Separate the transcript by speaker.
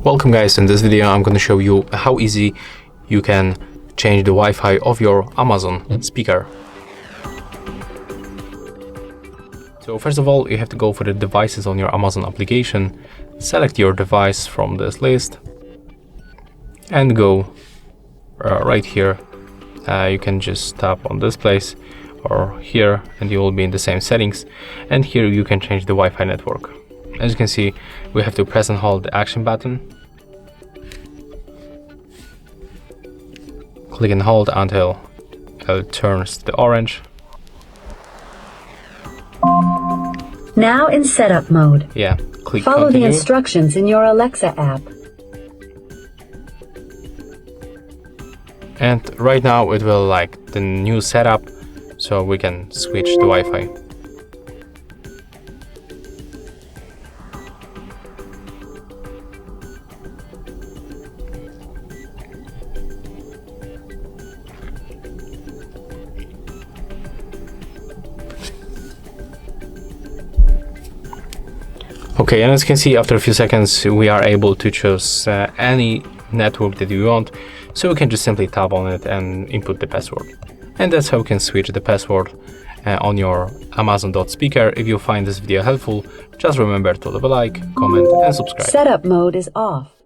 Speaker 1: Welcome guys, in this video I'm going to show you how easy you can change the Wi-Fi of your Amazon speaker. So first of all, you have to go for the devices on your Amazon application, select your device from this list and go right here. You can just tap on this place or here and you will be in the same settings, and here you can change the Wi-Fi network. As you can see, we have to press and hold the action button. Click and hold until it turns to orange.
Speaker 2: Now in setup mode.
Speaker 1: Yeah, click
Speaker 2: Follow
Speaker 1: continue.
Speaker 2: the instructions in your Alexa app.
Speaker 1: And right now it will like the new setup, so we can switch the Wi-Fi. Okay, and as you can see, after a few seconds we are able to choose any network that we want, so we can just simply tap on it and input the password. And that's how you can switch the password on your Amazon.speaker. If you find this video helpful, just remember to leave a like, comment and subscribe.
Speaker 2: Setup mode is off.